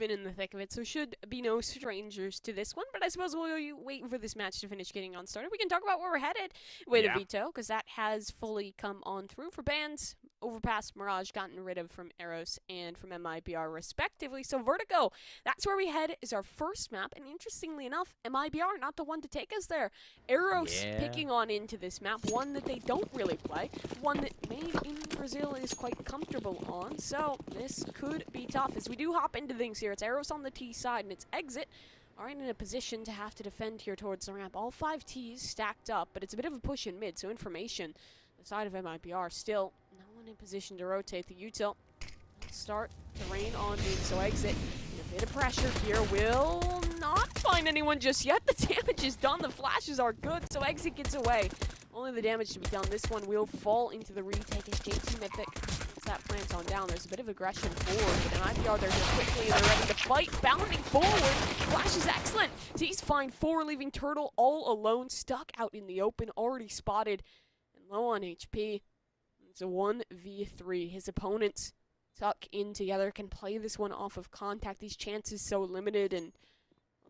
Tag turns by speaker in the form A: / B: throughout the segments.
A: been in the thick of it, so should be no strangers to this one. But I suppose we'll wait for this match to finish getting on started. We can talk about where we're headed with Vito, because that has fully come on through for bans. Overpass, Mirage gotten rid of from Eros and from MIBR respectively. So Vertigo, that's where we head, is our first map. And interestingly enough, MIBR not the one to take us there. Eros picking on into this map, one that they don't really play, one that maybe in Brazil is quite comfortable on. So this could be tough as we do hop into things here. It's Eros on the T side and it's Exit. Alright, in a position to have to defend here towards the ramp. All 5 Ts stacked up, but it's a bit of a push in mid, so information the side of MIBR still no one in position to rotate the util. Start to rain on mid, so Exit in a bit of pressure here will not find anyone just yet. The damage is done, the flashes are good, so Exit gets away. Only the damage to be done. This one will fall into the retake as JT Mythic puts that plant on down. There's a bit of aggression forward, but in IPR they're here quickly and they're ready to fight. Bounding forward. Flash is excellent. T's fine 4, leaving Turtle all alone, stuck out in the open, already spotted and low on HP. It's a 1v3. His opponents tuck in together, can play this one off of contact. These chances so limited, and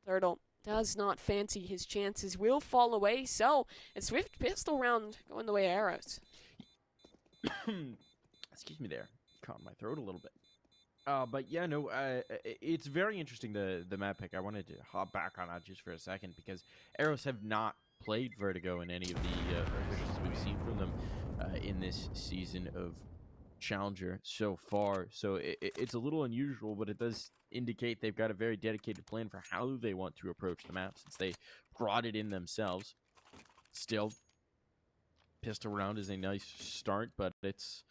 A: Turtle does not fancy his chances, will fall away. So a swift pistol round going the way of Eros.
B: Excuse me there. Caught my throat a little bit. But yeah, no, it's very interesting, the map pick. I wanted to hop back on that just for a second because Eros have not played Vertigo in any of the officials we've seen from them in this season of Challenger so far. So it's a little unusual, but it does indicate they've got a very dedicated plan for how they want to approach the map since they brought it in themselves. Still, pistol round is a nice start, but it's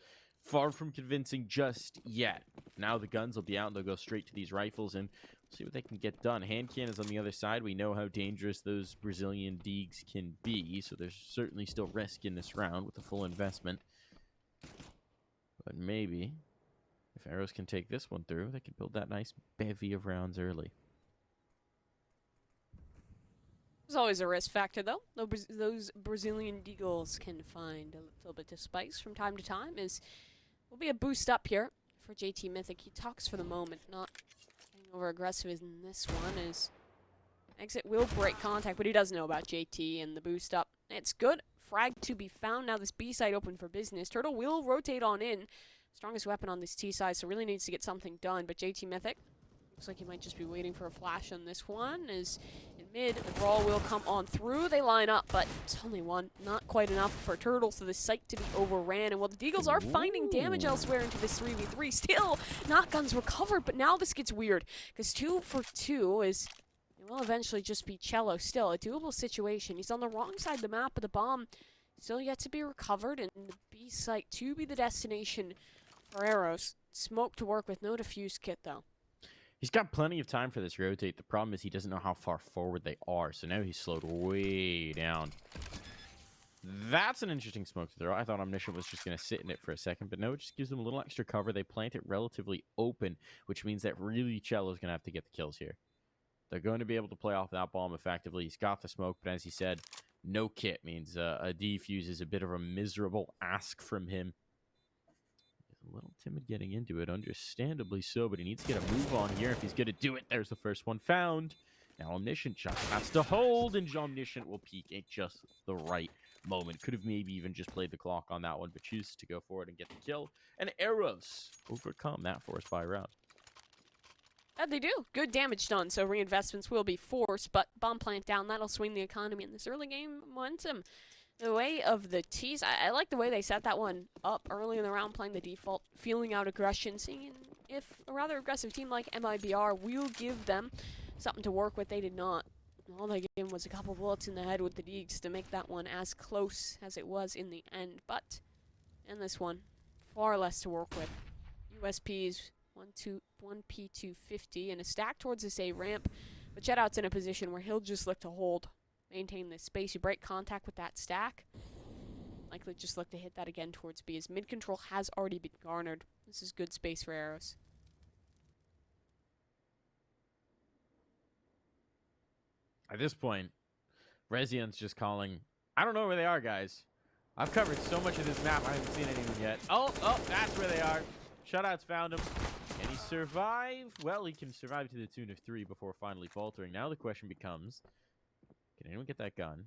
B: far from convincing just yet. Now the guns will be out and they'll go straight to these rifles and see what they can get done. Hand cannons on the other side. We know how dangerous those Brazilian Deegs can be, so there's certainly still risk in this round with the full investment. But maybe if Eros can take this one through, they can build that nice bevy of rounds early.
A: There's always a risk factor, though. Those Brazilian Deagles can find a little bit of spice from time to time. Will be a boost up here for JT Mythic. He talks for the moment, not getting over aggressive in this one. As Exit will break contact, but he does know about JT and the boost up. It's good. Frag to be found. Now this B side open for business. Turtle will rotate on in. Strongest weapon on this T side, so really needs to get something done. But JT Mythic looks like he might just be waiting for a flash on this one. As in mid, the brawl will come on through. They line up, but it's only one. Not quite enough for Turtle, so the site to be overran. And while the Deagles are finding damage elsewhere into this 3v3, still not guns recovered. But now this gets weird, because 2 for 2 is... it will eventually just be Cello. Still, a doable situation. He's on the wrong side of the map, but the bomb still yet to be recovered, and the B site to be the destination for Eros. Smoke to work with, no defuse kit, though.
B: He's got plenty of time for this rotate. The problem is he doesn't know how far forward they are, so now he's slowed way down. That's an interesting smoke to throw. I thought Omniscient was just going to sit in it for a second, but no, it just gives them a little extra cover. They plant it relatively open, which means that really Cello's going to have to get the kills here. They're going to be able to play off that bomb effectively. He's got the smoke, but as he said, no kit means a defuse is a bit of a miserable ask from him. He's a little timid getting into it, understandably so, but he needs to get a move on here if he's going to do it. There's the first one found. Now Omniscient just has to hold, and Omniscient will peek at just the right moment. Could have maybe even just played the clock on that one, but chooses to go forward and get the kill. And Eros overcome that force by round.
A: They do. Good damage done, so reinvestments will be forced, but bomb plant down, that'll swing the economy in this early game momentum. The way of the T's, I like the way they set that one up early in the round, playing the default, feeling out aggression, seeing if a rather aggressive team like MIBR will give them something to work with. They did not. All they gave him was a couple bullets in the head with the Deegs to make that one as close as it was in the end, but in this one, far less to work with. USPs, 1P250 and a stack towards this A ramp, but Jetout's in a position where he'll just look to hold, maintain this space. You break contact with that stack, likely just look to hit that again towards B, as mid control has already been garnered. This is good space for Eros.
B: At this point, Rezian's just calling, I don't know where they are, guys. I've covered so much of this map, I haven't seen anyone yet. Oh, that's where they are. Shutouts found him. Can he survive? Well, he can survive to the tune of 3 before finally faltering. Now the question becomes, can anyone get that gun?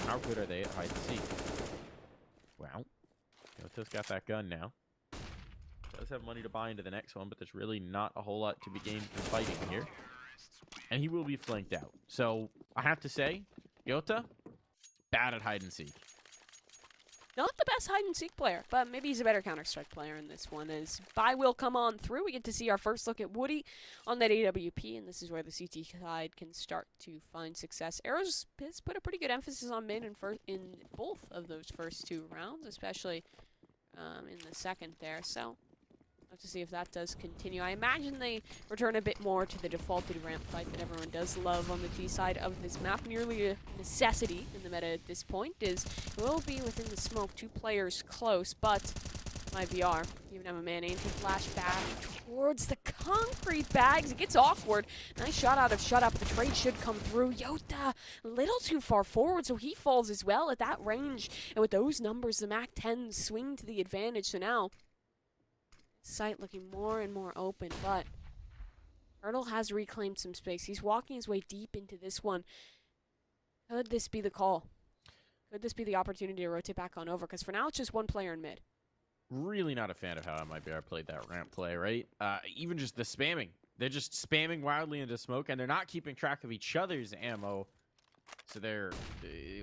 B: How good are they at hide and seek? Well, JOTA's got that gun now. Does have money to buy into the next one, but there's really not a whole lot to be gained from fighting here. And he will be flanked out. So, I have to say, JOTA, bad at hide and seek.
A: Not the best hide-and-seek player, but maybe he's a better Counter-Strike player in this one. As Buy will come on through, we get to see our first look at Woody on that AWP, and this is where the CT side can start to find success. Eros has put a pretty good emphasis on mid in both of those first 2 rounds, especially in the second there, so we'll have to see if that does continue. I imagine they return a bit more to the defaulted ramp fight that everyone does love on the T side of this map. Nearly a necessity in the meta at this point is it will be within the smoke, 2 players close, but MIBR even have a man aim to flash back towards the concrete bags. It gets awkward. Nice shot out of shut up. The trade should come through. JOTA a little too far forward, so he falls as well at that range. And with those numbers, the MAC-10s swing to the advantage. So now site looking more and more open, but Turtle has reclaimed some space. He's walking his way deep into this one. Could this be the call? Could this be the opportunity to rotate back on over? Because for now, it's just 1 player in mid.
B: Really not a fan of how MIBR played that ramp play, right? Even just the spamming. They're just spamming wildly into smoke, and they're not keeping track of each other's ammo. So they're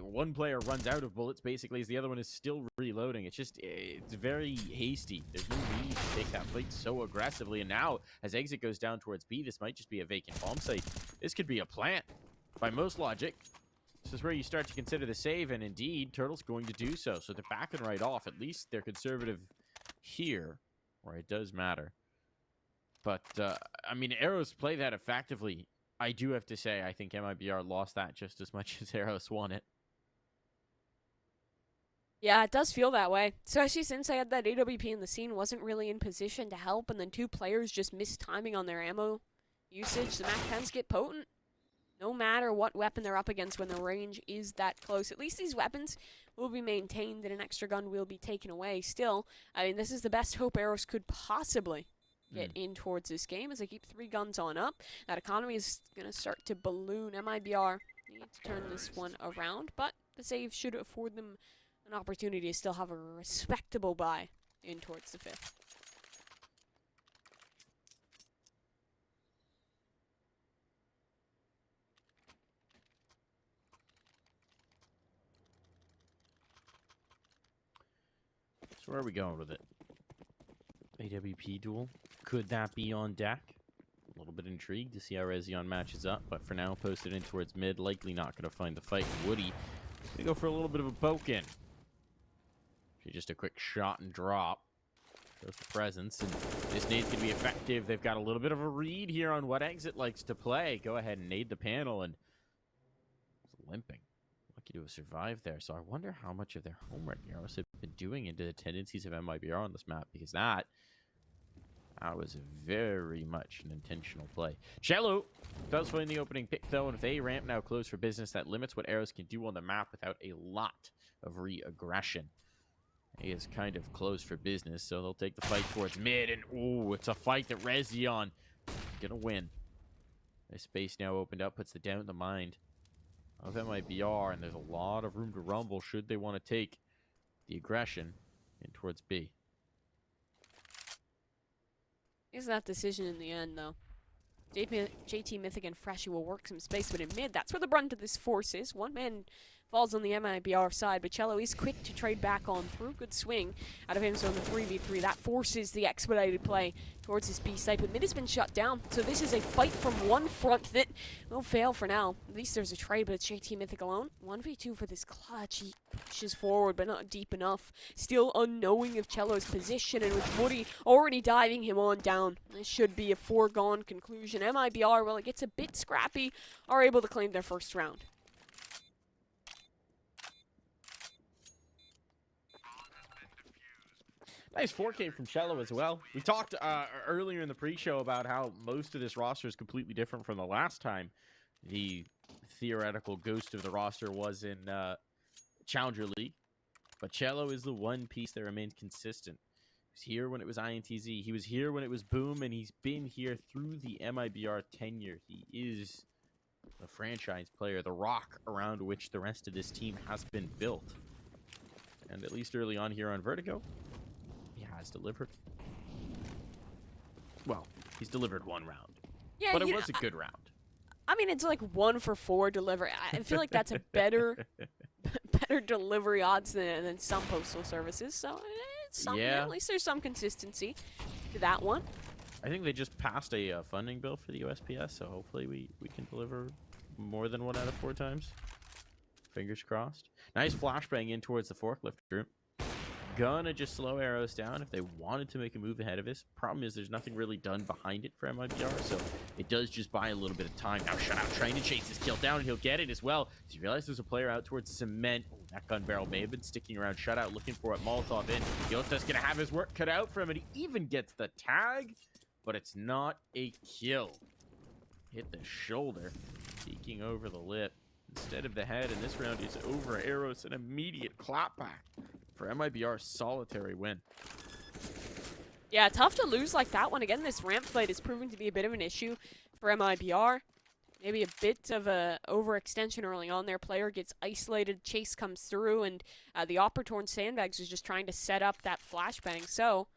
B: one player runs out of bullets basically as the other one is still reloading. It's very hasty. There's no need to take that fight so aggressively. And now as exit goes down towards B, this might just be a vacant bomb site. This could be a plant by most logic. This is where you start to consider the save, and indeed Turtle's going to do so. So they're backing right off. At least they're conservative here where it does matter. But I mean, Eros play that effectively. I do have to say, I think MIBR lost that just as much as Eros won it.
A: Yeah, it does feel that way. Especially since I had that AWP in the scene, wasn't really in position to help, and then 2 players just missed timing on their ammo usage. The MAC-10s get potent no matter what weapon they're up against when the range is that close. At least these weapons will be maintained and an extra gun will be taken away. Still, I mean, this is the best hope Eros could possibly get in towards this game as they keep 3 guns on up. That economy is going to start to balloon. MIBR need to turn this one around, but the save should afford them an opportunity to still have a respectable buy in towards the 5th.
B: So where are we going with it? AWP duel. Could that be on deck? A little bit intrigued to see how Rezion matches up, but for now, posted in towards mid. Likely not going to find the fight. Woody going to go for a little bit of a poke-in. Just a quick shot and drop. Shows the presence, and this nade's going to be effective. They've got a little bit of a read here on what exit likes to play. Go ahead and nade the panel, and it's limping. Lucky to have survived there. So I wonder how much of their homework Eros have been doing into the tendencies of MIBR on this map, because that was very much an intentional play. Cello does find the opening pick, though, and with A ramp now closed for business, that limits what Eros can do on the map without a lot of re-aggression. A is kind of closed for business, so they'll take the fight towards mid, and ooh, it's a fight that Rezion is gonna win. This space now opened up, puts the doubt in the mind of MIBR, and there's a lot of room to rumble should they want to take the aggression in towards B.
A: Is that decision in the end, though? JT Mythic and Freshie will work some space, but in mid, that's where the brunt of this force is. 1 man falls on the MIBR side, but Cello is quick to trade back on through. Good swing out of him, so in the 3v3, that forces the expedited play towards his B site, but mid has been shut down, so this is a fight from one front that will fail for now. At least there's a trade, but it's JT Mythic alone. 1v2 for this clutch. He pushes forward, but not deep enough. Still unknowing of Cello's position, and with Woody already diving him on down, this should be a foregone conclusion. MIBR, well, it gets a bit scrappy, are able to claim their first round.
B: Nice 4K from Cello as well. We talked earlier in the pre-show about how most of this roster is completely different from the last time the theoretical ghost of the roster was in Challenger League. But Cello is the one piece that remains consistent He was here when it was INTZ. He was here when it was Boom, and he's been here through the MIBR tenure. He is the franchise player, the rock around which the rest of this team has been built. And at least early on here on Vertigo, he has delivered. Well, he's delivered one round.
A: Yeah,
B: but it was a good round.
A: I mean, it's like 1 for 4 delivery. I feel like that's a better delivery odds than some postal services. So it's something.
B: Yeah.
A: At least there's some consistency to that one.
B: I think they just passed a funding bill for the USPS, so hopefully we can deliver more than 1 out of 4 times. Fingers crossed. Nice flashbang in towards the forklift room. Gonna just slow Eros down if they wanted to make a move ahead of this. Problem is there's nothing really done behind it for MIBR, so it does just buy a little bit of time. Now Shutout trying to chase this kill down, and he'll get it as well. Does he realize there's a player out towards cement? Oh, that gun barrel may have been sticking around Shutout looking for it. Molotov in. JOTA's gonna have his work cut out for him, and he even gets the tag, but it's not a kill. Hit the shoulder, peeking over the lip instead of the head, and this round is over. Eros an immediate clapback for MIBR's solitary win.
A: Yeah, tough to lose like that one. Again, this ramp fight is proving to be a bit of an issue for MIBR. Maybe a bit of a overextension early on. Their player gets isolated, chase comes through, and the Opportorn Sandbags is just trying to set up that flashbang. So,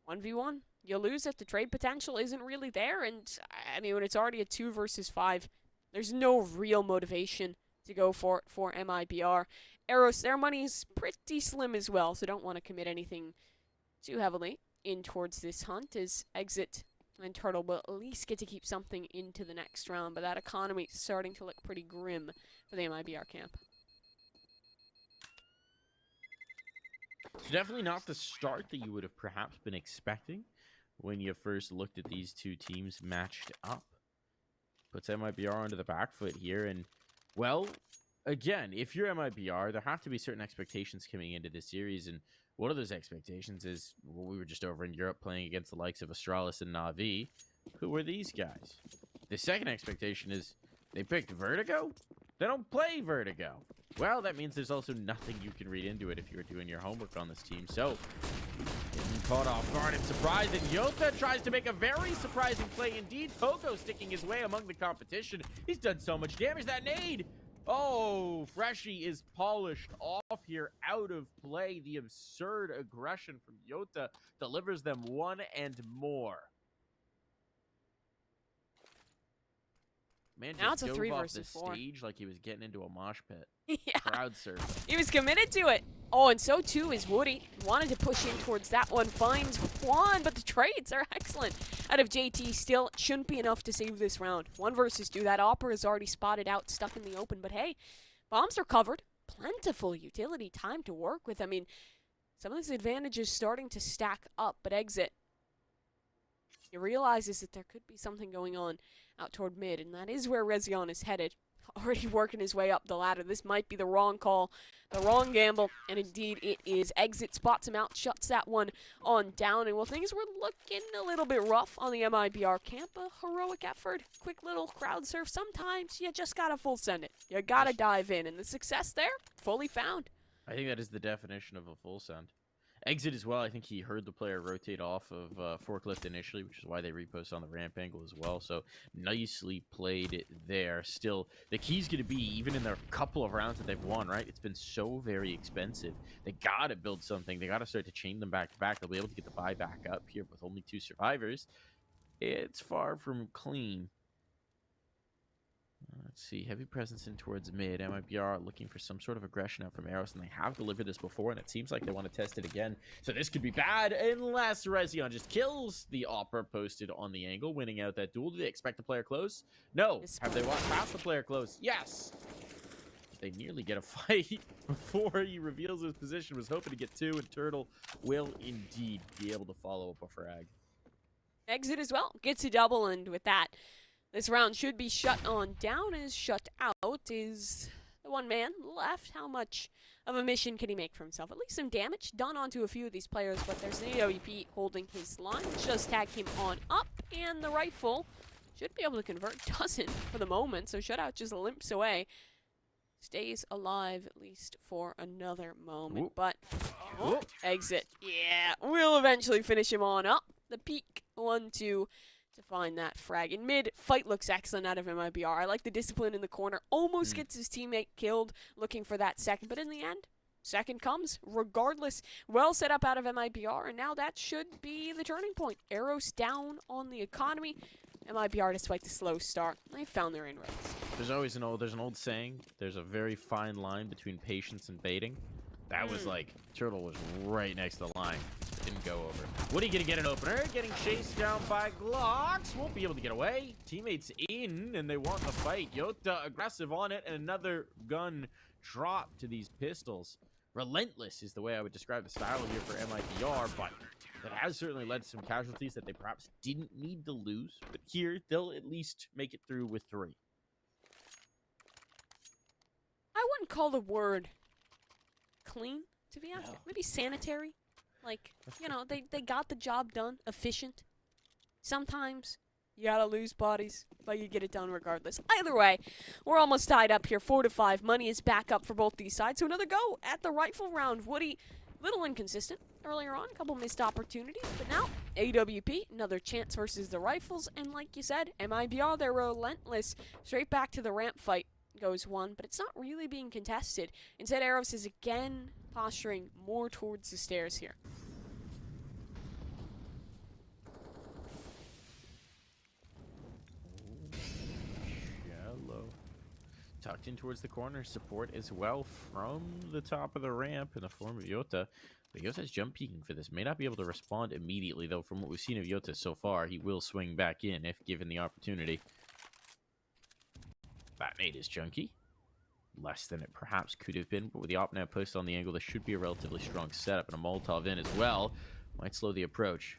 A: 1v1. You lose if the trade potential isn't really there, and I mean, when it's already a 2 versus 5, there's no real motivation to go for it for MIBR. Eros, their money's pretty slim as well, so don't want to commit anything too heavily in towards this hunt, as Exit and Turtle will at least get to keep something into the next round, but that economy is starting to look pretty grim for the MIBR camp.
B: So definitely not the start that you would have perhaps been expecting when you first looked at these two teams matched up. Puts MIBR onto the back foot here, and, well, again, if you're MIBR, there have to be certain expectations coming into this series, and one of those expectations is, well, we were just over in Europe playing against the likes of Astralis and Na'Vi. Who were these guys? The second expectation is, they picked Vertigo? They don't play Vertigo. Well, that means there's also nothing you can read into it if you were doing your homework on this team. So, getting caught off guard and surprised, and JOTA tries to make a very surprising play indeed. Pogo sticking his way among the competition. He's done so much damage. That nade! Oh, Freshie is polished off here, out of play. The absurd aggression from JOTA delivers them 1 and more. Man,
A: now it's
B: just
A: a 3
B: dove off
A: versus
B: the
A: 4.
B: stage like he was getting into a mosh pit.
A: Yeah.
B: Crowd surfing.
A: He was committed to it. Oh, and so too is Woody. Wanted to push in towards that one. Finds one, but the trades are excellent. Out of JT, still shouldn't be enough to save this round. 1 versus 2. That Opera is already spotted out, stuck in the open. But hey, bombs are covered. Plentiful utility time to work with. I mean, some of these advantages starting to stack up, but Exit, he realizes that there could be something going on out toward mid, and that is where Rezion is headed. Already working his way up the ladder. This might be the wrong call, the wrong gamble, and indeed it is. Exit spots him out, shuts that one on down, and well, things were looking a little bit rough on the MIBR camp. A heroic effort, quick little crowd surf. Sometimes you just gotta full send it. You gotta dive in, and the success there, fully found.
B: I think that is the definition of a full send. Exit as well. I think he heard the player rotate off of forklift initially, which is why they repost on the ramp angle as well. So nicely played there. Still, the key's going to be, even in their couple of rounds that they've won, right? It's been so very expensive. They got to build something. They got to start to chain them back to back. They'll be able to get the buy back up here with only 2 survivors. It's far from clean. Let's see, heavy presence in towards mid. MIBR looking for some sort of aggression out from Eros, and they have delivered this before, and it seems like they want to test it again. So this could be bad unless Rezion just kills the Opera posted on the angle, winning out that duel. Do they expect the player close? No. Have they walked past the player close? Yes. They nearly get a fight before he reveals his position. Was hoping to get 2, and Turtle will indeed be able to follow up a frag.
A: Exit as well. Gets a double, and with that, this round should be shut on down. As shut out is the one man left. How much of a mission can he make for himself? At least some damage done onto a few of these players, but there's an AWP holding his line, which does tag him on up, and the rifle should be able to convert. Doesn't for the moment, so shutout just limps away. stays alive at least for another moment.
B: Whoop.
A: But
B: Whoop.
A: exit. Yeah, we'll eventually finish him on up. The peak 1-2 to find that frag. In mid, fight looks excellent out of MIBR. I like the discipline in the corner. Almost gets his teammate killed looking for that second. But in the end, second comes regardless. Well set up out of MIBR. And now that should be the turning point. Eros down on the economy. MIBR, despite the slow start, they found their inroads.
B: There's always an old saying. There's a very fine line between patience and baiting. That was like, Turtle was right next to the line. Didn't go over. What are you going to get an opener? Getting chased down by Glocks. Won't be able to get away. Teammates in, and they want the fight. JOTA aggressive on it, and another gun drop to these pistols. Relentless is the way I would describe the style here for MIBR, but that has certainly led to some casualties that they perhaps didn't need to lose. But here, they'll at least make it through with 3.
A: I wouldn't call the word clean, to be honest. Maybe sanitary. Like, you know, they got the job done. Efficient. Sometimes you gotta lose bodies, but you get it done regardless. Either way, we're almost tied up here, 4-5. Money is back up for both these sides. So another go at the rifle round. Woody, little inconsistent earlier on. A couple missed opportunities, but now AWP, another chance versus the rifles. And like you said, MIBR, they're relentless. Straight back to the ramp fight goes one, but it's not really being contested. Instead, Eros is again posturing more towards the stairs here.
B: Shallow. Tucked in towards the corner. Support as well from the top of the ramp in the form of JOTA. But JOTA's jump peeking for this. May not be able to respond immediately, though. From what we've seen of JOTA so far, he will swing back in if given the opportunity. That nade is chunky. Less than it perhaps could have been, but with the op now posted on the angle, there should be a relatively strong setup, and a Molotov in as well. Might slow the approach.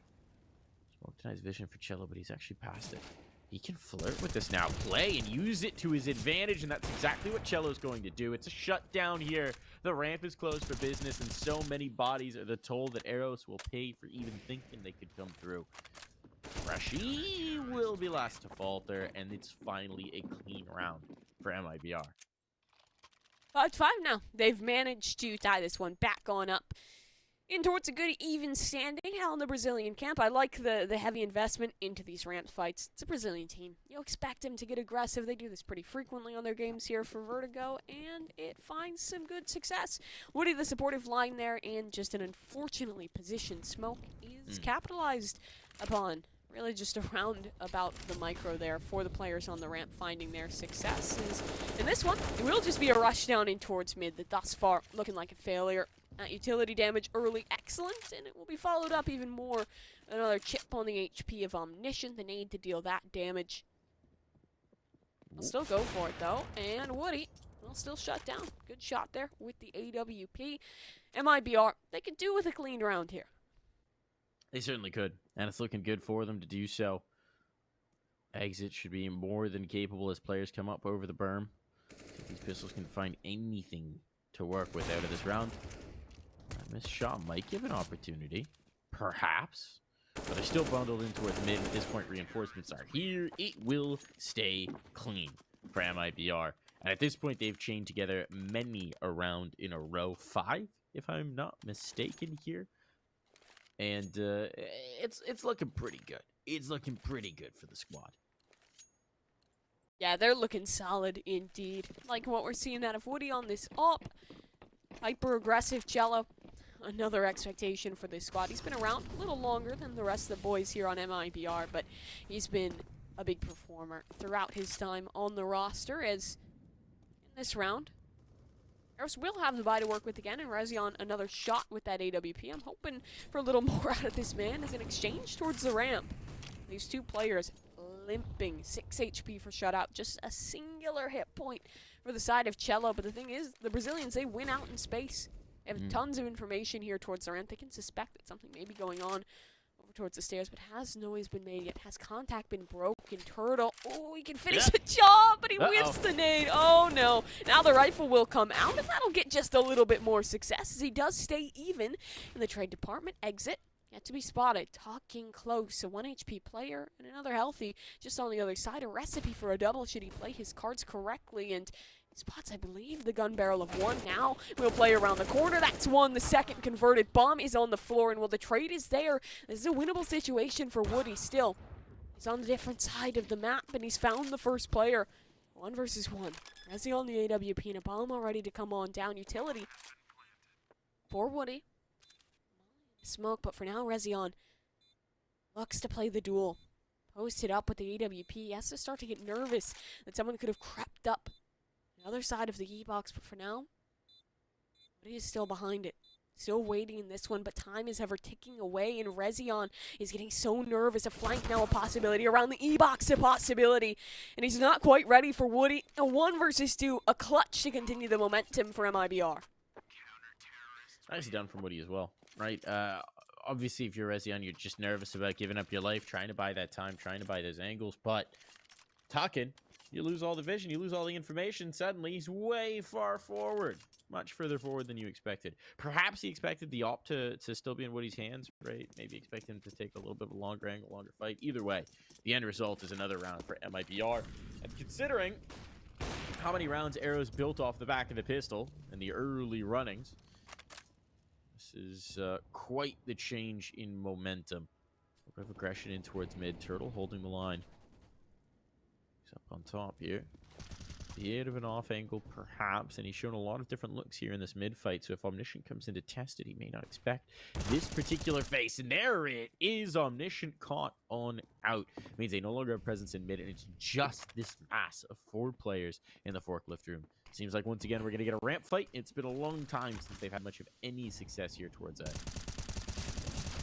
B: Smoke denies vision for Cello, but he's actually past it. He can flirt with this now, play and use it to his advantage, and that's exactly what Cello's going to do. It's a shutdown here. The ramp is closed for business, and so many bodies are the toll that Eros will pay for even thinking they could come through. Freshie will be last to falter, and it's finally a clean round for MIBR.
A: 5-5 now. They've managed to tie this one back on up in towards a good even standing. Hell in the Brazilian camp. I like the heavy investment into these ramp fights. It's a Brazilian team. You expect them to get aggressive. They do this pretty frequently on their games here for Vertigo, and it finds some good success. Woody, the supportive line there, and just an unfortunately positioned smoke is capitalized upon. Really just around about the micro there for the players on the ramp finding their successes. In this one, it will just be a rush down in towards mid that thus far looking like a failure. Utility damage early, excellent, and it will be followed up even more. Another chip on the HP of Omniscient, the need to deal that damage. I'll still go for it though, and Woody will still shut down. Good shot there with the AWP. MIBR, they could do with a clean round here.
B: They certainly could, and it's looking good for them to do so. Exit should be more than capable as players come up over the berm. If these pistols can find anything to work with out of this round. That missed shot might give an opportunity. Perhaps. But they're still bundled in towards mid. At this point, reinforcements are here. It will stay clean for MIBR. And at this point, they've chained together many a round in a row. 5, if I'm not mistaken here. And it's looking pretty good. It's looking pretty good for the squad.
A: Yeah, they're looking solid indeed. Like what we're seeing out of Woody on this op. Hyper-aggressive Cello. Another expectation for this squad. He's been around a little longer than the rest of the boys here on MIBR, but he's been a big performer throughout his time on the roster, as in this round, Eros will have the buy to work with again, and Rezion another shot with that AWP. I'm hoping for a little more out of this man as an exchange towards the ramp. These two players limping. 6 HP for shutout. Just a singular hit point for the side of Cello. But the thing is, the Brazilians, they win out in space. They have tons of information here towards the ramp. They can suspect that something may be going on over towards the stairs, but has noise been made yet? Has contact been broken? Turtle. Oh, he can finish the job, but he whiffs the nade. Oh, no. Now the rifle will come out, and that'll get just a little bit more success as he does stay even in the trade department. Exit. Yet to be spotted. Talking close. A 1 HP player and another healthy just on the other side. A recipe for a double should he play his cards correctly, and spots, I believe, the gun barrel of one. Now we'll play around the corner. That's one. The second converted bomb is on the floor, and while the trade is there, this is a winnable situation for Woody still. He's on the different side of the map, and he's found the first player. 1 versus 1. Resi on the AWP, and a bomb all ready to come on down. Utility for Woody. Smoke, but for now, Resi on looks to play the duel. Posted up with the AWP. He has to start to get nervous that someone could have crept up the other side of the E-box, but for now, Woody is still behind it. Still waiting in this one, but time is ever ticking away, and Rezion is getting so nervous. A flank now a possibility. Around the E-box a possibility. And he's not quite ready for Woody. A 1 versus 2, a clutch to continue the momentum for MIBR.
B: Nicely done from Woody as well, right? Obviously, if you're Rezion, you're just nervous about giving up your life, trying to buy that time, trying to buy those angles, but Tucking, you lose all the vision, you lose all the information, suddenly he's way far forward. Much further forward than you expected. Perhaps he expected the op to still be in Woody's hands, right? Maybe expect him to take a little bit of a longer angle, longer fight. Either way, the end result is another round for MIBR. And considering how many rounds Eros built off the back of the pistol in the early runnings, this is quite the change in momentum. A bit of aggression in towards mid. Turtle holding the line. He's up on top here. Bit of an off angle, perhaps, and he's shown a lot of different looks here in this mid fight. So if Omniscient comes in to test it, he may not expect this particular face. And there it is, Omniscient caught on out. It means they no longer have presence in mid, and it's just this mass of 4 players in the forklift room. Seems like once again we're gonna get a ramp fight. It's been a long time since they've had much of any success here towards that.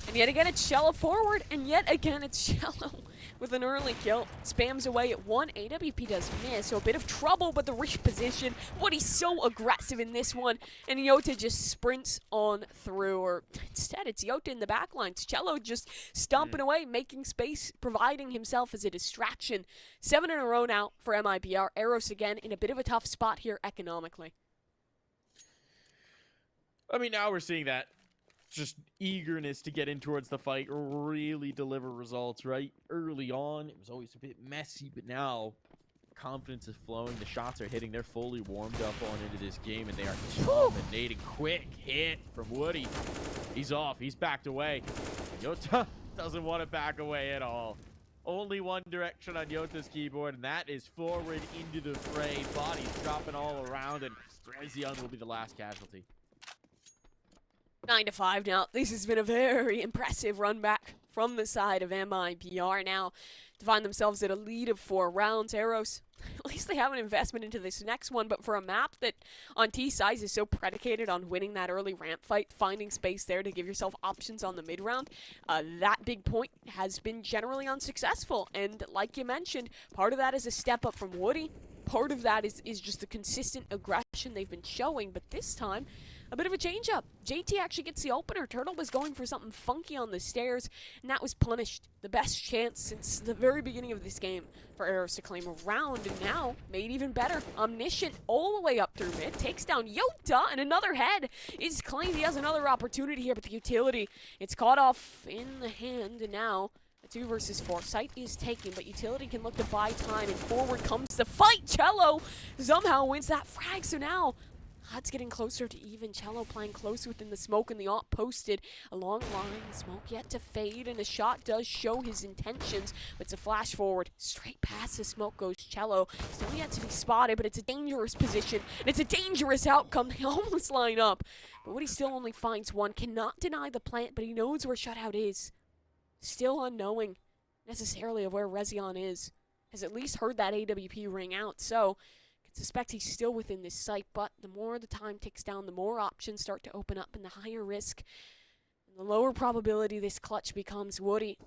A: And yet again, it's Cello forward, and yet again, it's Cello with an early kill. Spams away at 1. AWP does miss, so a bit of trouble, but the reposition. Woody's so aggressive in this one, and JOTA just sprints on through, or instead, it's JOTA in the backlines. Cello just stomping away, making space, providing himself as a distraction. 7 in a row now for MIBR. Eros again in a bit of a tough spot here economically.
B: I mean, now we're seeing that just eagerness to get in towards the fight, really deliver results, right? Early on, it was always a bit messy, but now confidence is flowing. The shots are hitting. They're fully warmed up on into this game, and they are dominating. Quick hit from Woody. He's off. He's backed away. JOTA doesn't want to back away at all. Only one direction on JOTA's keyboard, and that is forward into the fray. Bodies dropping all around, and Rezion will be the last casualty.
A: 9-5 now. This has been a very impressive run back from the side of MIBR now to find themselves at a lead of 4 rounds. Eros, at least they have an investment into this next one, but for a map that on T size is so predicated on winning that early ramp fight, finding space there to give yourself options on the mid round, that big point has been generally unsuccessful. And like you mentioned, part of that is a step up from Woody. Part of that is just the consistent aggression they've been showing, but this time, a bit of a change-up. JT actually gets the opener. Turtle was going for something funky on the stairs, and that was punished. The best chance since the very beginning of this game for Eros to claim a round, and now made even better. Omniscient all the way up through mid, takes down JOTA, and another head is claimed. He has another opportunity here, but the utility, it's caught off in the hand, and now a 2 versus 4. Sight is taken, but utility can look to buy time, and forward comes the fight. Cello somehow wins that frag, so now Hod's getting closer to even. Cello playing close within the smoke, and the op posted a long line. The smoke yet to fade, and a shot does show his intentions. But it's a flash forward. Straight past the smoke goes Cello. Still yet to be spotted, but it's a dangerous position. And it's a dangerous outcome. They almost line up. But Woody still only finds 1. Cannot deny the plant, but he knows where shutout is. Still unknowing necessarily of where Rezion is. Has at least heard that AWP ring out, so suspect he's still within this site, but the more the time ticks down, the more options start to open up, and the higher risk and the lower probability this clutch becomes. Woody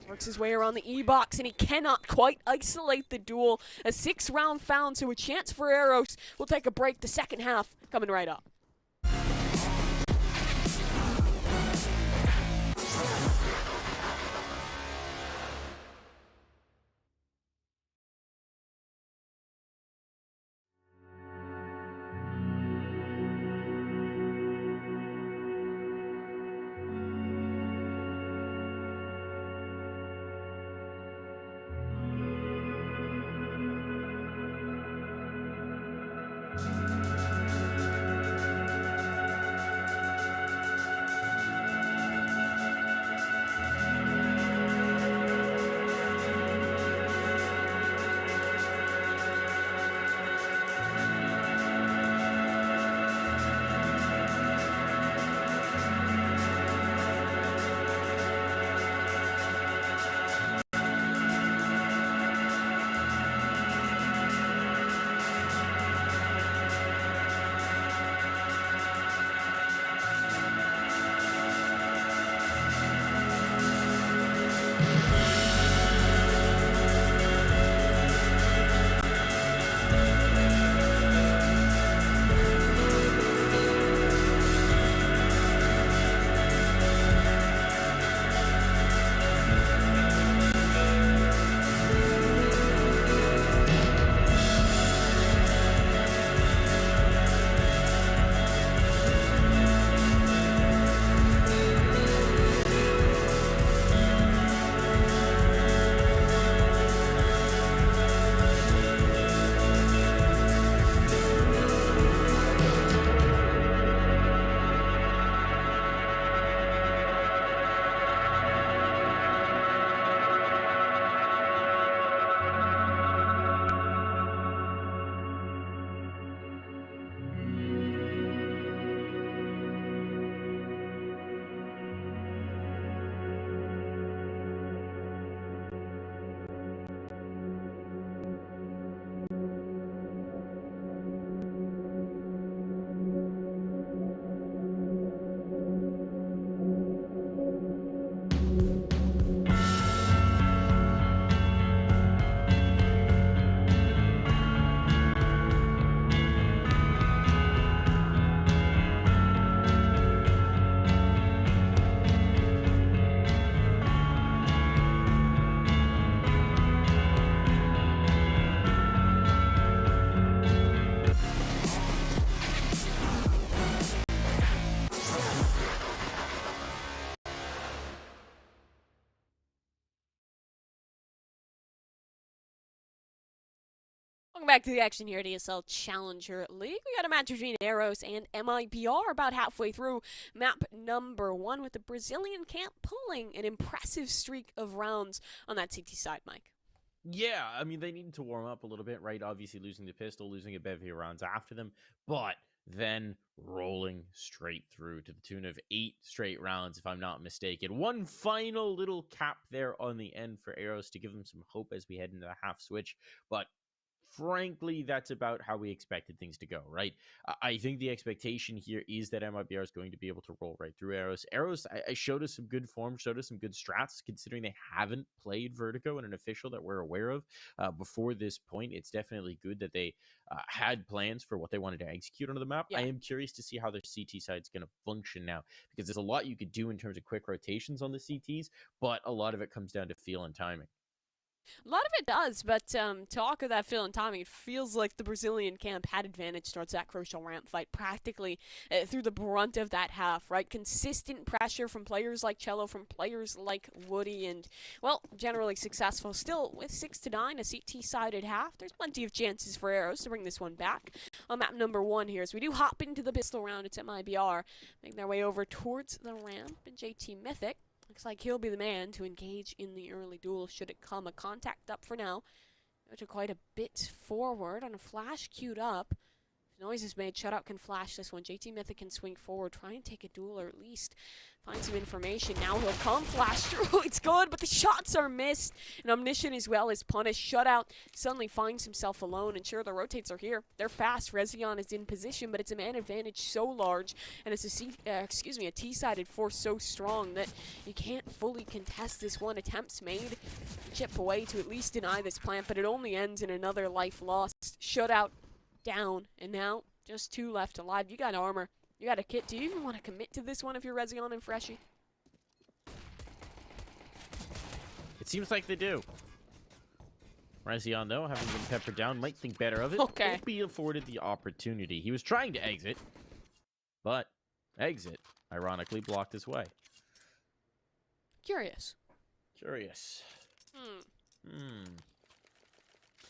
A: works his way around the E-box, and he cannot quite isolate the duel. A 6-round found, so a chance for Eros. We'll take a break. The second half coming right up. Welcome back to the action here at ESL Challenger League. We got a match between Eros and MIBR about halfway through map number 1 with the Brazilian camp pulling an impressive streak of rounds on that CT side, Mike.
B: Yeah, I mean, they needed to warm up a little bit, right? Obviously losing the pistol, losing a bevy of rounds after them, but then rolling straight through to the tune of 8 straight rounds, if I'm not mistaken. One final little cap there on the end for Eros to give them some hope as we head into the half switch, but frankly, that's about how we expected things to go, right? I think the expectation here is that MIBR is going to be able to roll right through Eros. Eros I showed us some good form, showed us some good strats, considering they haven't played Vertigo in an official that we're aware of before this point. It's definitely good that they had plans for what they wanted to execute on the map.
A: Yeah.
B: I am curious to see how their CT side is going to function now, because there's a lot you could do in terms of quick rotations on the CTs, but a lot of it comes down to feel and timing.
A: A lot of it does, but talk of that feel and timing, it feels like the Brazilian camp had advantage towards that crucial ramp fight practically through the brunt of that half, right? Consistent pressure from players like Cello, from players like Woody, and, well, generally successful. Still, with 6-9, a CT-sided half, there's plenty of chances for Eros to bring this one back. On map number 1 here, as we do hop into the pistol round, it's MIBR, making their way over towards the ramp, and JT Mythic. Looks like he'll be the man to engage in the early duel should it come. A contact up for now. Go to quite a bit forward on a flash queued up. If noise is made, Shutout can flash this one. JT Mythic can swing forward, try and take a duel or at least find some information. Now he'll come flash through. It's good, but the shots are missed. And Omniscient as well is punished. Shutout suddenly finds himself alone. And sure, the rotates are here. They're fast. Rezion is in position, but it's a man advantage so large. And it's a T-sided force so strong that you can't fully contest this one. Attempts made, chip away to at least deny this plant, but it only ends in another life lost. Shutout down, and now just 2 left alive. You got armor. You got a kit. Do you even want to commit to this one if you're Rezion and Freshie?
B: It seems like they do. Rezion, though, having been peppered down, might think better of it.
A: Okay.
B: Won't be afforded the opportunity. He was trying to exit, but exit, ironically, blocked his way.
A: Curious.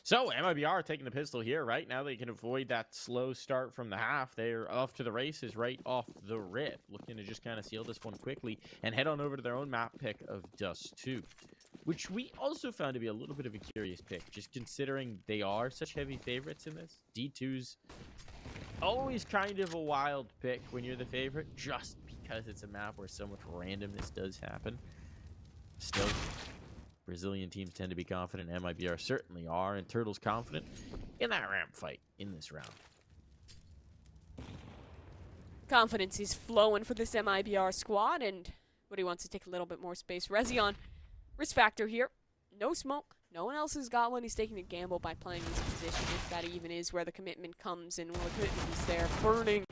B: So, MIBR taking the pistol here, right? Now they can avoid that slow start from the half. They're off to the races right off the rip. Looking to just kind of seal this one quickly and head on over to their own map pick of Dust 2. Which we also found to be a little bit of a curious pick, just considering they are such heavy favorites in this. D2's always kind of a wild pick when you're the favorite, just because it's a map where so much randomness does happen. Still, Brazilian teams tend to be confident. MIBR certainly are, and Turtle's confident in that ramp fight in this round.
A: Confidence is flowing for this MIBR squad, and Woody wants to take a little bit more space. Rezion, risk factor here. No smoke. No one else has got one. He's taking a gamble by playing this position, if that even is where the commitment comes, and when the commitment is there, burning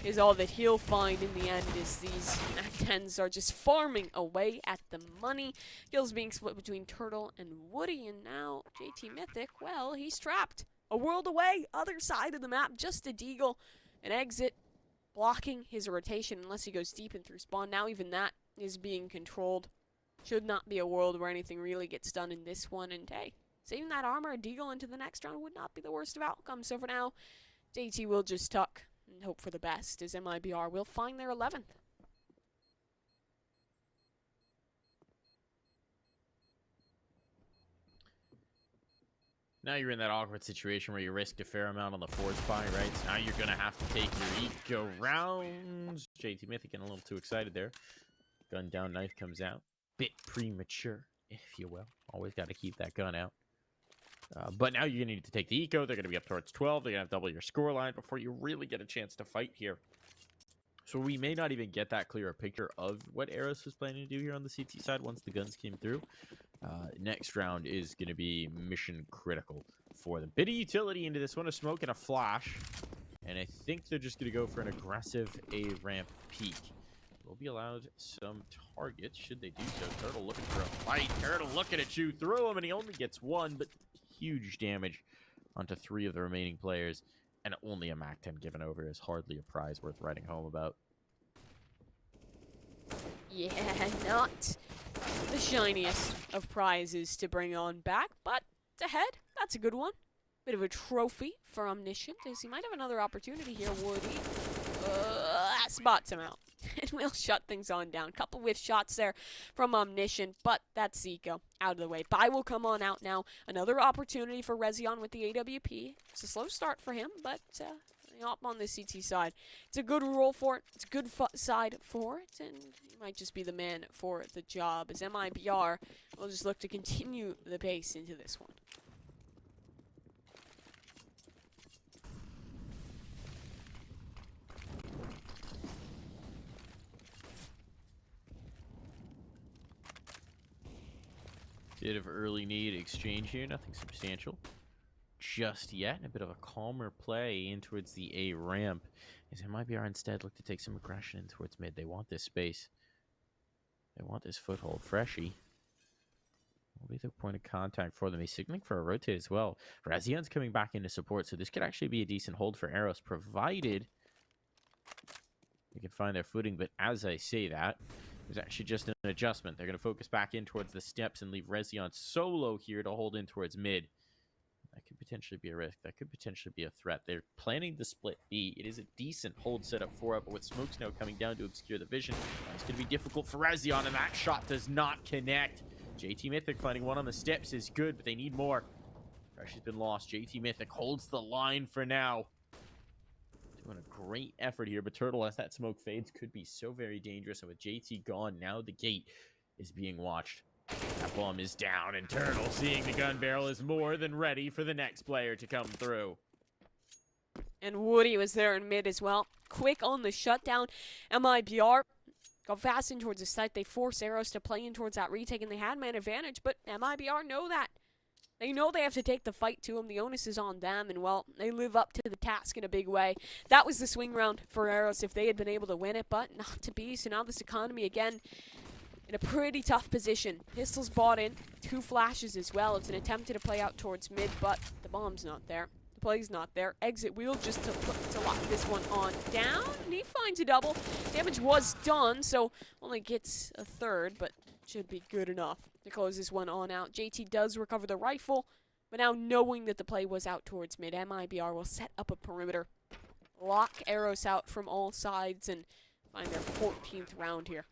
A: is all that he'll find in the end, as these MAC-10s are just farming away at the money. Kills being split between Turtle and Woody, and now JT Mythic, well, he's trapped. A world away, other side of the map, just a deagle. An exit, blocking his rotation unless he goes deep and through spawn. Now even that is being controlled. Should not be a world where anything really gets done in this one, and hey, saving that armor, a deagle into the next round would not be the worst of outcomes. So for now, JT will just tuck and hope for the best, as MIBR will find their 11th.
B: Now you're in that awkward situation where you risked a fair amount on the forward spy, right? So now you're going to have to take your eco rounds. JT Mythic getting a little too excited there. Gun down, knife comes out. Bit premature, if you will. Always got to keep that gun out. But now you're going to need to take the eco. They're going to be up towards 12. They're going to have double your score line before you really get a chance to fight here. So we may not even get that clear a picture of what Eros was planning to do here on the CT side once the guns came through. Next round is going to be mission critical for them. Bit of utility into this one, a smoke and a flash. And I think they're just going to go for an aggressive A-ramp peak. Will be allowed some targets should they do so. Turtle looking for a fight. Turtle looking at you through him, and he only gets 1, but huge damage onto 3 of the remaining players. And only a MAC-10 given over is hardly a prize worth writing home about.
A: Yeah, not the shiniest of prizes to bring on back, but it's ahead. That's a good one. Bit of a trophy for Omniscient, as he might have another opportunity here, would he? Spots him out. And we'll shut things on down. Couple whiff shots there from Omniscient, but that's Zico out of the way. Bai will come on out now. Another opportunity for Rezion with the AWP. It's a slow start for him, but up on the CT side. It's a good role for it. It's a good side for it, and he might just be the man for the job, as MIBR will just look to continue the pace into this one.
B: Bit of early need exchange here, nothing substantial just yet. A bit of a calmer play in towards the A ramp, as MIBR instead look to take some aggression in towards mid. They want this space. They want this foothold. Freshie will be the point of contact for them. He's signaling for a rotate as well. Razion's coming back into support, so this could actually be a decent hold for Eros, provided they can find their footing. But as I say that, there's actually just an adjustment. They're going to focus back in towards the steps and leave Rezion solo here to hold in towards mid. That could potentially be a risk. That could potentially be a threat. They're planning to split B. It is a decent hold setup for it, but with smokes now coming down to obscure the vision, it's going to be difficult for Rezion, and that shot does not connect. JT Mythic finding one on the steps is good, but they need more. Freshie's been lost. JT Mythic holds the line for now. Doing a great effort here, but Turtle, as that smoke fades, could be so very dangerous. And with JT gone, now the gate is being watched. That bomb is down, and Turtle, seeing the gun barrel, is more than ready for the next player to come through.
A: And Woody was there in mid as well. Quick on the shutdown. MIBR go fast in towards the site. They force Eros to play in towards that retake, and they had man advantage, but MIBR know that. They know they have to take the fight to him. The onus is on them, and, well, they live up to the task in a big way. That was the swing round for Eros if they had been able to win it, but not to be. So now this economy, again, in a pretty tough position. Pistol's bought in. 2 flashes as well. It's an attempt to play out towards mid, but the bomb's not there. The play's not there. Exit wheel just to lock this one on down, and he finds a double. Damage was done, so only gets a third, but should be good enough to close this one on out. JT does recover the rifle, but now knowing that the play was out towards mid, MIBR will set up a perimeter, lock Eros out from all sides, and find their 14th round here.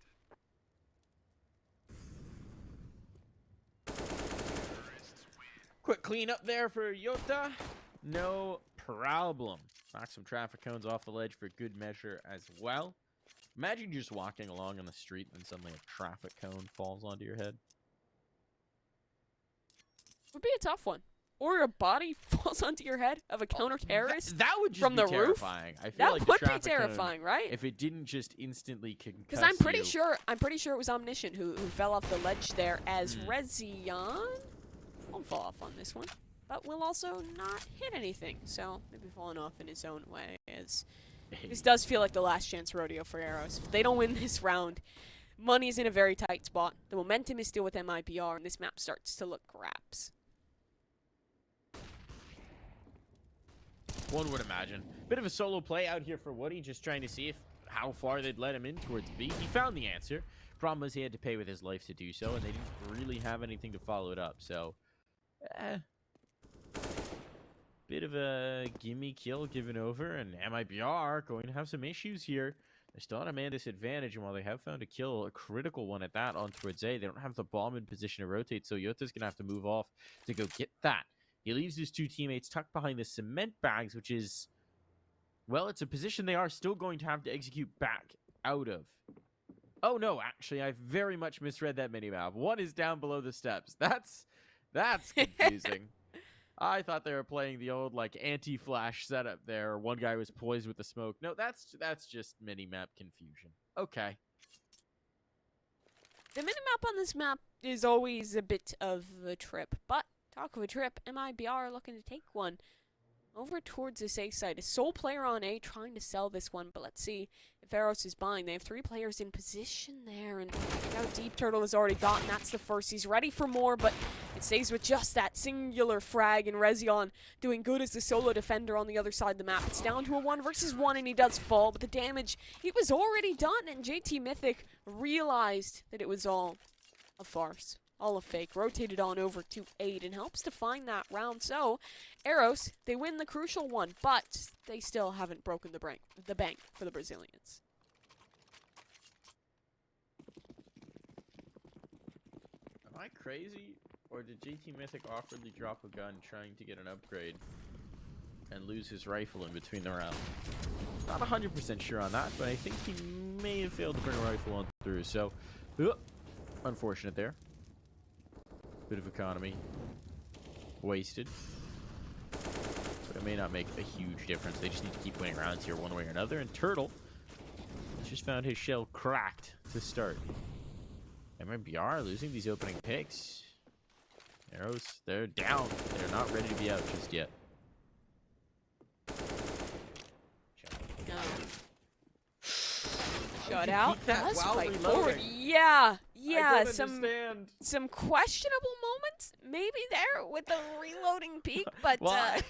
B: Quick clean up there for JOTA. No problem. Knock some traffic cones off the ledge for good measure as well. Imagine just walking along on the street and suddenly a traffic cone falls onto your head.
A: Would be a tough one. Or a body falls onto your head of a counter-terrorist
B: that would just
A: from
B: be
A: the
B: terrifying.
A: roof.
B: I feel
A: That
B: like
A: would
B: the
A: be
B: traffic
A: terrifying,
B: cone,
A: right?
B: if it didn't just instantly concuss
A: Because I'm pretty
B: you.
A: sure it was Omniscient who fell off the ledge there, as Rezion won't fall off on this one, but will also not hit anything. So maybe falling off in his own way, as this does feel like the last chance rodeo for Eros. If they don't win this round, money's in a very tight spot. The momentum is still with MIBR, and this map starts to look craps.
B: One would imagine. Bit of a solo play out here for Woody, just trying to see how far they'd let him in towards B. He found the answer. Problem was he had to pay with his life to do so, and they didn't really have anything to follow it up. So, bit of a gimme kill given over, and MIBR going to have some issues here. They're still at a man disadvantage, and while they have found a kill, a critical one at that on towards A, they don't have the bomb in position to rotate, so JOTA's going to have to move off to go get that. He leaves his 2 teammates tucked behind the cement bags, which is, well, it's a position they are still going to have to execute back out of. Oh, no, actually, I very much misread that minimap. One is down below the steps. That's confusing. I thought they were playing the old, like, anti-flash setup there. One guy was poised with the smoke. No, that's just minimap confusion. Okay.
A: The minimap on this map is always a bit of a trip, but talk of a trip, MIBR looking to take one over towards this A side. A sole player on A trying to sell this one, but let's see if Eros is buying. They have 3 players in position there, and now Deep Turtle has already gotten. That's the first. He's ready for more, but it stays with just that singular frag, and Rezion doing good as the solo defender on the other side of the map. It's down to a 1 versus 1, and he does fall, but the damage, it was already done, and JT Mythic realized that it was all a farce. all a fake, rotated on over to 8 and helps to find that round. So, Eros, they win the crucial one, but they still haven't broken the bank for the Brazilians.
B: Am I crazy? Or did JT Mythic awkwardly drop a gun trying to get an upgrade and lose his rifle in between the rounds? Not 100% sure on that, but I think he may have failed to bring a rifle on through. So, unfortunate there. Bit of economy wasted. But it may not make a huge difference. They just need to keep winning rounds here one way or another. And Turtle just found his shell cracked to start. MIBR losing these opening picks. Eros, they're down. They're not ready to be out just yet.
A: Shut out.
B: That's
A: quite forward. Yeah. Some questionable moments maybe there with the reloading peak, but
B: Why?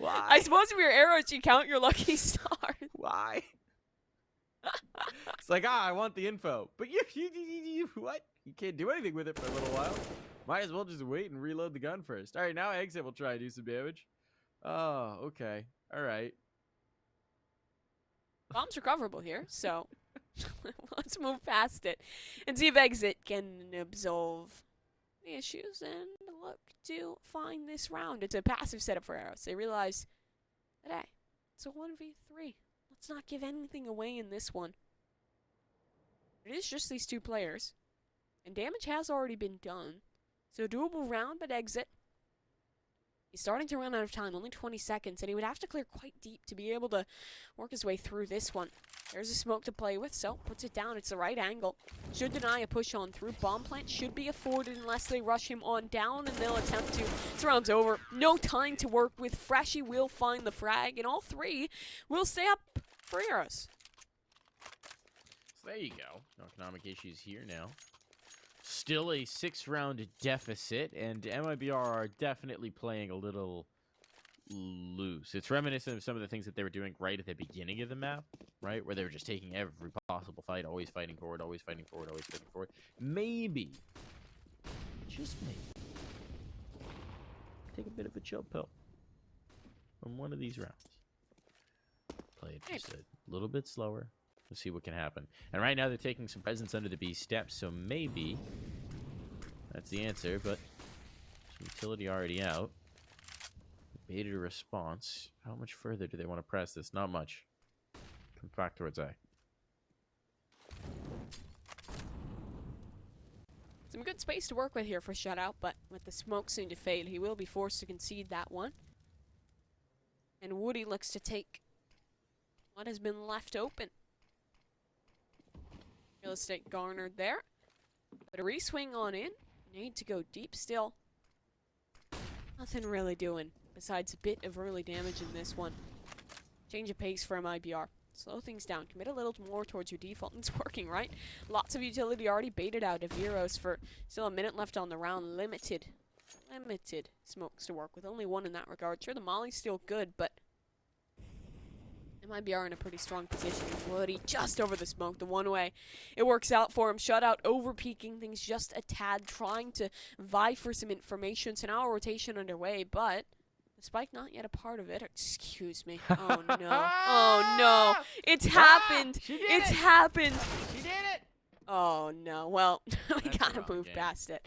A: I suppose if you're Eros, you count your lucky stars.
B: Why? It's like, I want the info, but you what? You can't do anything with it for a little while. Might as well just wait and reload the gun first. All right, now Exit will try and do some damage. Oh, okay. All right.
A: Bomb's recoverable here, so let's move past it and see if Exit can absolve the issues and look to find this round. It's a passive setup for Eros. They realize that, hey, it's a 1v3. Let's not give anything away in this one. It is just these two players, and damage has already been done. So doable round, but Exit. He's starting to run out of time, only 20 seconds, and he would have to clear quite deep to be able to work his way through this one. There's a smoke to play with, so puts it down. It's the right angle. Should deny a push on through. Bomb plant should be afforded unless they rush him on down, and they'll attempt to. This round's over. No time to work with. Freshie will find the frag, and all three will stay up for Eros.
B: So there you go. No economic issues here now. Still a 6-round deficit, and MIBR are definitely playing a little loose. It's reminiscent of some of the things that they were doing right at the beginning of the map, right? Where they were just taking every possible fight, always fighting forward, always fighting forward, always fighting forward. Maybe, just maybe, take a bit of a chill pill from one of these rounds. Play it just a little bit slower. Let's see what can happen. And right now they're taking some presents under the B steps, so maybe that's the answer, but some utility already out. Baited a response. How much further do they want to press this? Not much. Comes back towards A.
A: Some good space to work with here for shutout, but with the smoke soon to fade, he will be forced to concede that one. And Woody looks to take what has been left open. Real estate garnered there. But a re-swing on in. Need to go deep still. Nothing really doing besides a bit of early damage in this one. Change of pace for MIBR. Slow things down. Commit a little more towards your default. And it's working, right? Lots of utility already baited out of Eros for still a minute left on the round. Limited smokes to work with. Only one in that regard. Sure, the molly's still good, but MIBR in a pretty strong position. Woody just over the smoke, the one way. It works out for him. Shutout over peaking things just a tad, trying to vie for some information. So now a rotation underway, but the spike not yet a part of it. Excuse me. Oh no. Oh no. It's happened. It's happened.
B: She did it!
A: Oh no. Well, we gotta move past it.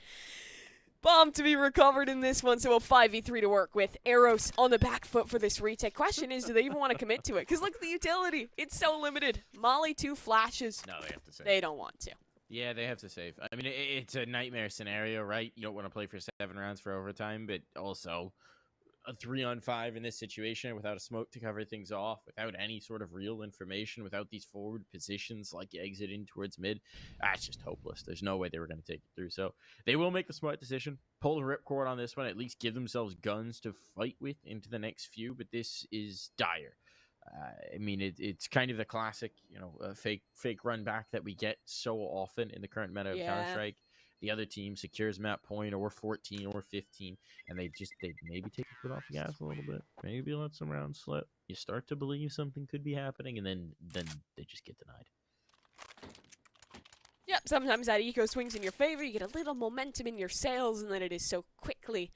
A: Bomb to be recovered in this one, so a 5v3 to work with. Eros on the back foot for this retake. Question is, do they even want to commit to it? Because look at the utility. It's so limited. Molly 2 flashes.
B: No, they have to save.
A: They don't want to.
B: Yeah, they have to save. I mean, it's a nightmare scenario, right? You don't want to play for 7 rounds for overtime, but also a 3-on-5 in this situation without a smoke to cover things off, without any sort of real information, without these forward positions like exit in towards mid. That's just hopeless. There's no way they were going to take it through. So they will make the smart decision, pull the ripcord on this one, at least give themselves guns to fight with into the next few, but this is dire. I mean, it's kind of the classic, fake run back that we get so often in the current meta of Counter-Strike. The other team secures map point or 14 or 15, and they maybe take a foot off the gas a little bit. Maybe let some rounds slip. You start to believe something could be happening, and then they just get denied.
A: Yep, sometimes that eco swings in your favor, you get a little momentum in your sails, and then it is so quickly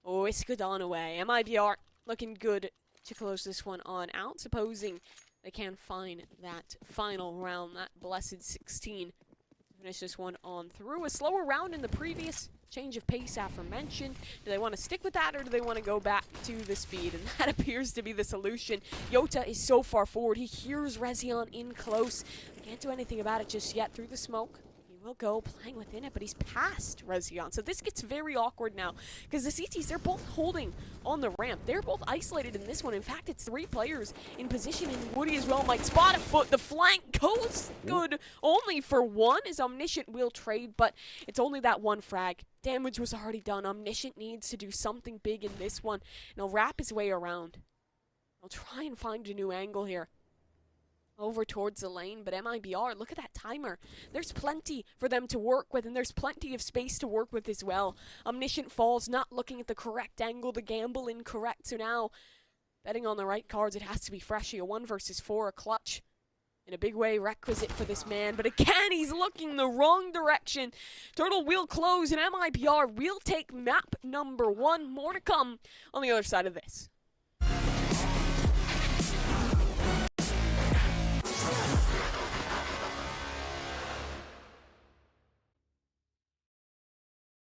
A: whisked on away. MIBR looking good to close this one on out, supposing they can find that final round, that blessed 16. Finish this one on through. A slower round in the previous, change of pace aforementioned. Do they want to stick with that, or do they want to go back to the speed? And that appears to be the solution. JOTA is so far forward. He hears Rezion in close. Can't do anything about it just yet. Through the smoke, he will go, playing within it, but he's past Rezion. So this gets very awkward now, because the CTs, they're both holding on the ramp. They're both isolated in this one. In fact, it's 3 players in position, and Woody as well might spot a foot. The flank goes good only for 1, as Omniscient will trade, but it's only that 1 frag. Damage was already done. Omniscient needs to do something big in this one, and he'll wrap his way around. He'll try and find a new angle here over towards the lane, but MIBR, look at that timer. There's plenty for them to work with, and there's plenty of space to work with as well. Omniscient falls, not looking at the correct angle, the gamble incorrect, so now betting on the right cards. It has to be freshie, a 1 versus 4, a clutch in a big way requisite for this man, but again, he's looking the wrong direction. Turtle will close, and MIBR will take map number 1. More to come on the other side of this.